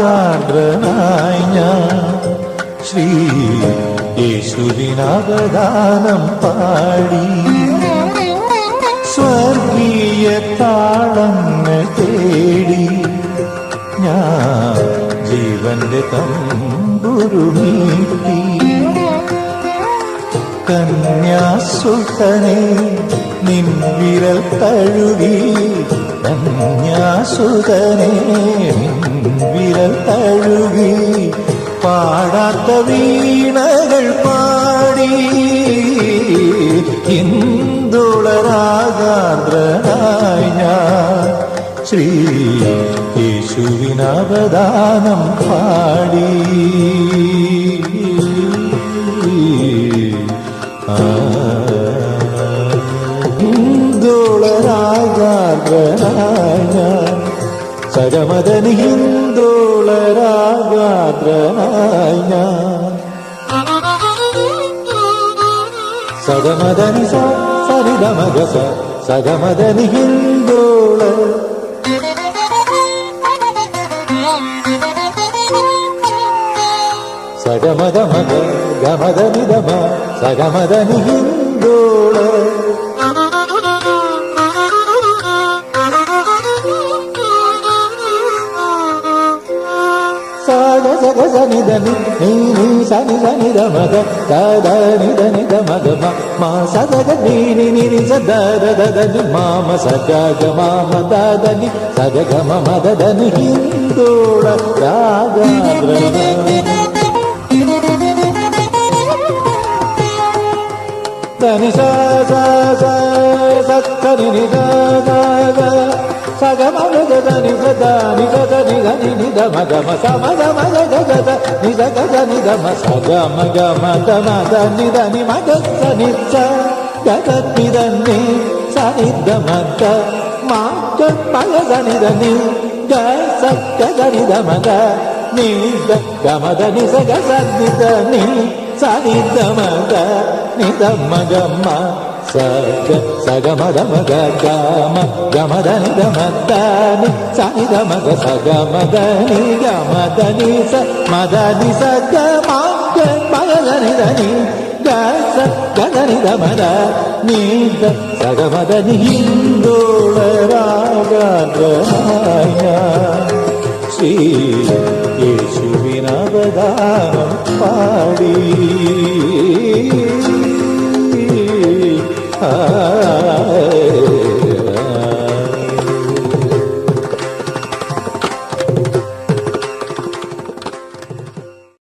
രാഗാർദ്രനായി ഞാൻ ശ്രീ യേശുവിനവദാനം പാടി സ്വർഗീയ താളങ്ങൾ തേടി ഞാൻ ജീവന്റെ തമ്പുരുമീട്ടി കന്യാസുതനെ നിൻ വിരൽ തഴുകി കന്യാസുതനെ നിൻ വിരൽ തഴുകി പാടാത്ത വീണകൾ പാടി ഇന്ദുളരാഗാർദ്രനായി ഞാൻ ശ്രീ യേശുവിനവദാനം പാടി ഇന്ദുളരാഗാർദ്രനായി ഞാൻ സഗമദനി ഇന്ദുളരാഗാർദ്രനായി ഞാൻ സഗമദനി സരിതമഗസ സഗമദനി ഹിന്ദോള സഗമദമഗ ഗമദനിദമ സഗമദനി ഹിന്ദോള సగజనిదని నీ సని సని దమద సదని దని దమద మా సగజ నీని నిని సదని మామ సగగ మామ దాదని సగగ మమ దదని హిందోళ దని సని సగమగదని సదని గదని గని నిదమగమ సమగమగ గద నిదగదని దమ సగమగమ దమదని దని మగస నిచ్చ గదని సనిదమద మాక మగదని దని గస గదని దమద నిద గమదని సగసనిదని సనిదమద నిదమగమ సగ సగమదమగ గమ గమదని దమదని సనిదమగ సగమదని గమదని స మదని సగ మాగ మగదని దని గస గదని దమద నిద సగమదని హిందోళ రాగద్రనాయ శ్రీ యేశువినవదానం పాడి